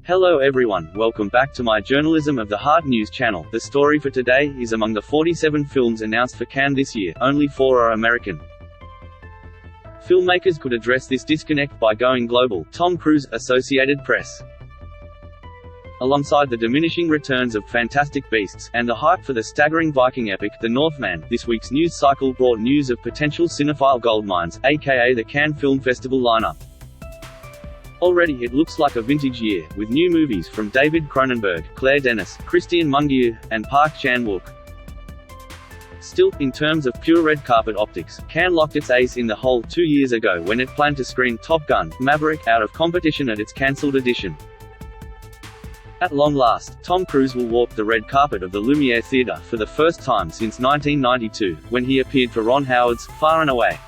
Hello everyone, welcome back to my Journalism of the Heart news channel. The story for today is among the 47 films announced for Cannes this year, only 4 are American. Filmmakers could address this disconnect by going global. Tom Cruise, Associated Press. Alongside the diminishing returns of Fantastic Beasts, and the hype for the staggering Viking epic, The Northman, this week's news cycle brought news of potential cinephile goldmines, aka the Cannes Film Festival lineup. Already it looks like a vintage year, with new movies from David Cronenberg, Claire Denis, Christian Mungiu, and Park Chan-wook. Still, in terms of pure red carpet optics, Cannes locked its ace in the hole 2 years ago when it planned to screen Top Gun: Maverick out of competition at its cancelled edition. At long last, Tom Cruise will walk the red carpet of the Lumiere Theatre for the first time since 1992, when he appeared for Ron Howard's Far and Away.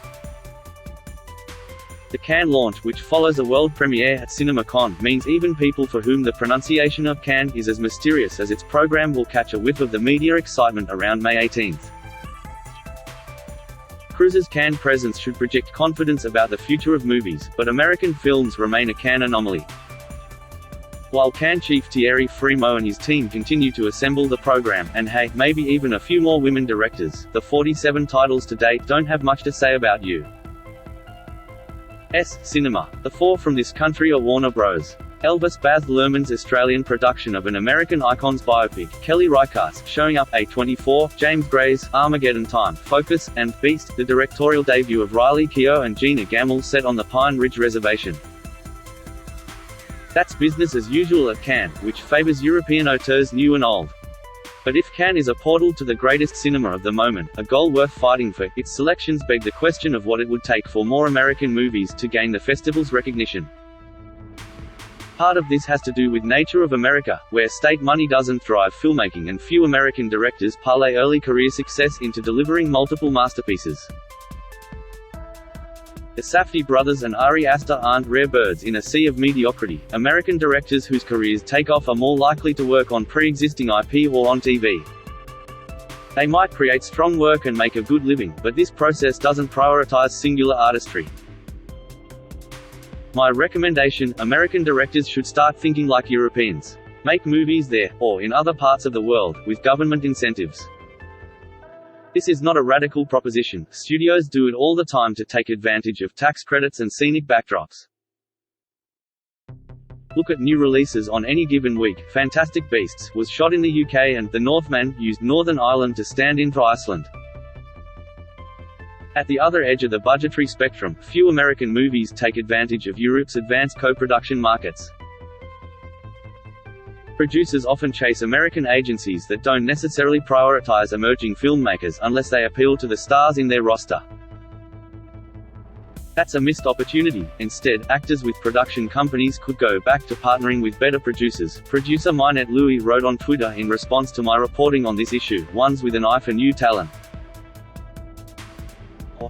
The Cannes launch, which follows a world premiere at CinemaCon, means even people for whom the pronunciation of Cannes is as mysterious as its program will catch a whiff of the media excitement around May 18th. Cruise's Cannes presence should project confidence about the future of movies, but American films remain a Cannes anomaly. While Cannes chief Thierry Frémaux and his team continue to assemble the program, and hey, maybe even a few more women directors, the 47 titles to date don't have much to say about U.S. cinema. The 4 from this country are Warner Bros. Elvis Baz Luhrmann's Australian production of an American icon's biopic, Kelly Reichardt's Showing Up, A24, James Gray's Armageddon Time, Focus, and Beast, the directorial debut of Riley Keough and Gina Gamble set on the Pine Ridge Reservation. That's business as usual at Cannes, which favours European auteurs new and old. But if Cannes is a portal to the greatest cinema of the moment, a goal worth fighting for, its selections beg the question of what it would take for more American movies to gain the festival's recognition. Part of this has to do with nature of America, where state money doesn't drive filmmaking and few American directors parlay early career success into delivering multiple masterpieces. The Safdie brothers and Ari Aster aren't rare birds in a sea of mediocrity. American directors whose careers take off are more likely to work on pre-existing IP or on TV. They might create strong work and make a good living, but this process doesn't prioritize singular artistry. My recommendation: American directors should start thinking like Europeans. Make movies there, or in other parts of the world, with government incentives. This is not a radical proposition. Studios do it all the time to take advantage of tax credits and scenic backdrops. Look at new releases on any given week. Fantastic Beasts was shot in the UK and The Northman used Northern Ireland to stand in for Iceland. At the other edge of the budgetary spectrum, few American movies take advantage of Europe's advanced co-production markets. Producers often chase American agencies that don't necessarily prioritize emerging filmmakers unless they appeal to the stars in their roster. That's a missed opportunity. Instead, actors with production companies could go back to partnering with better producers. Producer Minette Louis wrote on Twitter in response to my reporting on this issue, ones with an eye for new talent.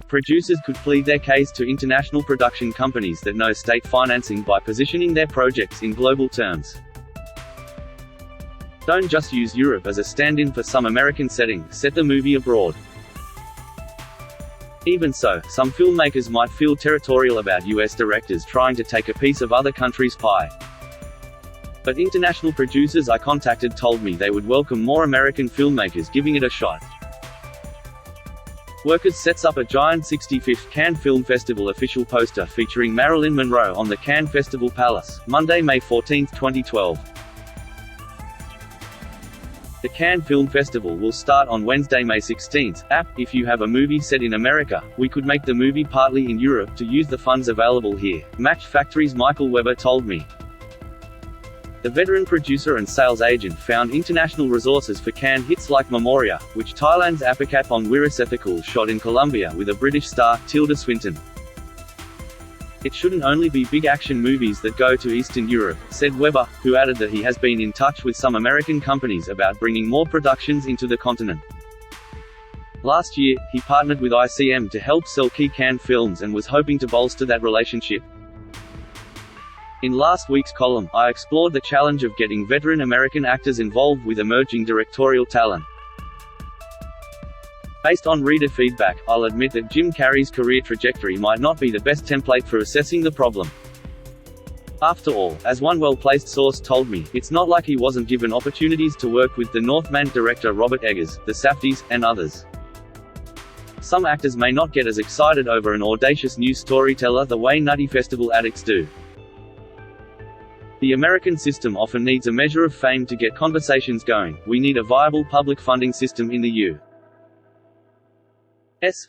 Producers could plead their case to international production companies that know state financing by positioning their projects in global terms. Don't just use Europe as a stand-in for some American setting, set the movie abroad. Even so, some filmmakers might feel territorial about US directors trying to take a piece of other countries' pie. But international producers I contacted told me they would welcome more American filmmakers giving it a shot. Workers sets up a giant 65th Cannes Film Festival official poster featuring Marilyn Monroe on the Cannes Festival Palace, Monday, May 14, 2012. The Cannes Film Festival will start on Wednesday, May 16. If you have a movie set in America, we could make the movie partly in Europe to use the funds available here, Match Factory's Michael Weber told me. The veteran producer and sales agent found international resources for Cannes hits like Memoria, which Thailand's Apichat Wiratethakul shot in Colombia with a British star, Tilda Swinton. It shouldn't only be big action movies that go to Eastern Europe, said Weber, who added that he has been in touch with some American companies about bringing more productions into the continent. Last year, he partnered with ICM to help sell key Cannes films and was hoping to bolster that relationship. In last week's column, I explored the challenge of getting veteran American actors involved with emerging directorial talent. Based on reader feedback, I'll admit that Jim Carrey's career trajectory might not be the best template for assessing the problem. After all, as one well-placed source told me, it's not like he wasn't given opportunities to work with the Northman director Robert Eggers, the Safdies, and others. Some actors may not get as excited over an audacious new storyteller the way nutty festival addicts do. The American system often needs a measure of fame to get conversations going. We need a viable public funding system in the U.S.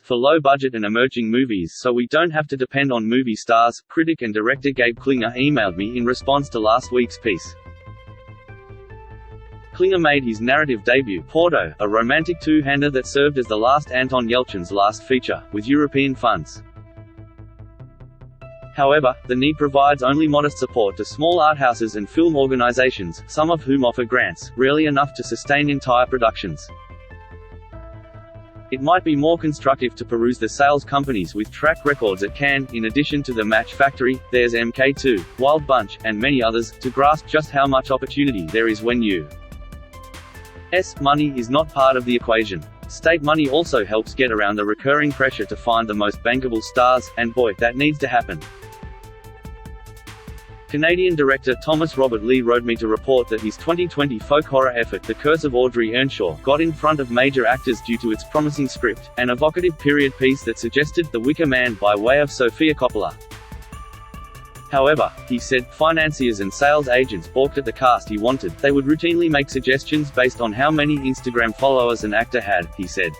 for low-budget and emerging movies so we don't have to depend on movie stars, critic and director Gabe Klinger emailed me in response to last week's piece. Klinger made his narrative debut, Porto, a romantic two-hander that served as the last Anton Yelchin's last feature, with European funds. However, the NED provides only modest support to small art houses and film organizations, some of whom offer grants, rarely enough to sustain entire productions. It might be more constructive to peruse the sales companies with track records at Cannes. In addition to the Match Factory, there's MK2, Wild Bunch, and many others, to grasp just how much opportunity there is when U.S. money is not part of the equation. State money also helps get around the recurring pressure to find the most bankable stars, and boy, that needs to happen. Canadian director Thomas Robert Lee wrote me to report that his 2020 folk horror effort The Curse of Audrey Earnshaw got in front of major actors due to its promising script, an evocative period piece that suggested The Wicker Man by way of Sofia Coppola. However, he said, financiers and sales agents balked at the cast he wanted. They would routinely make suggestions based on how many Instagram followers an actor had, he said.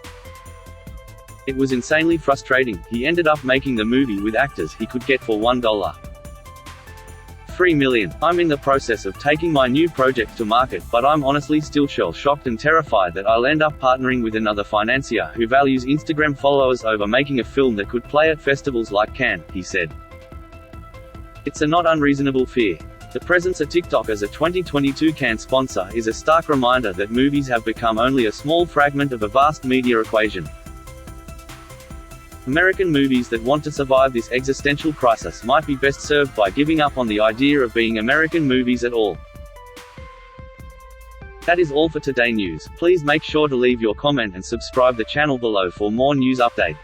It was insanely frustrating. He ended up making the movie with actors he could get for $1.3 million. I'm in the process of taking my new project to market, but I'm honestly still shell-shocked and terrified that I'll end up partnering with another financier who values Instagram followers over making a film that could play at festivals like Cannes, he said. It's a not unreasonable fear. The presence of TikTok as a 2022 Cannes sponsor is a stark reminder that movies have become only a small fragment of a vast media equation. American movies that want to survive this existential crisis might be best served by giving up on the idea of being American movies at all. That is all for Today News. Please make sure to leave your comment and subscribe the channel below for more news update.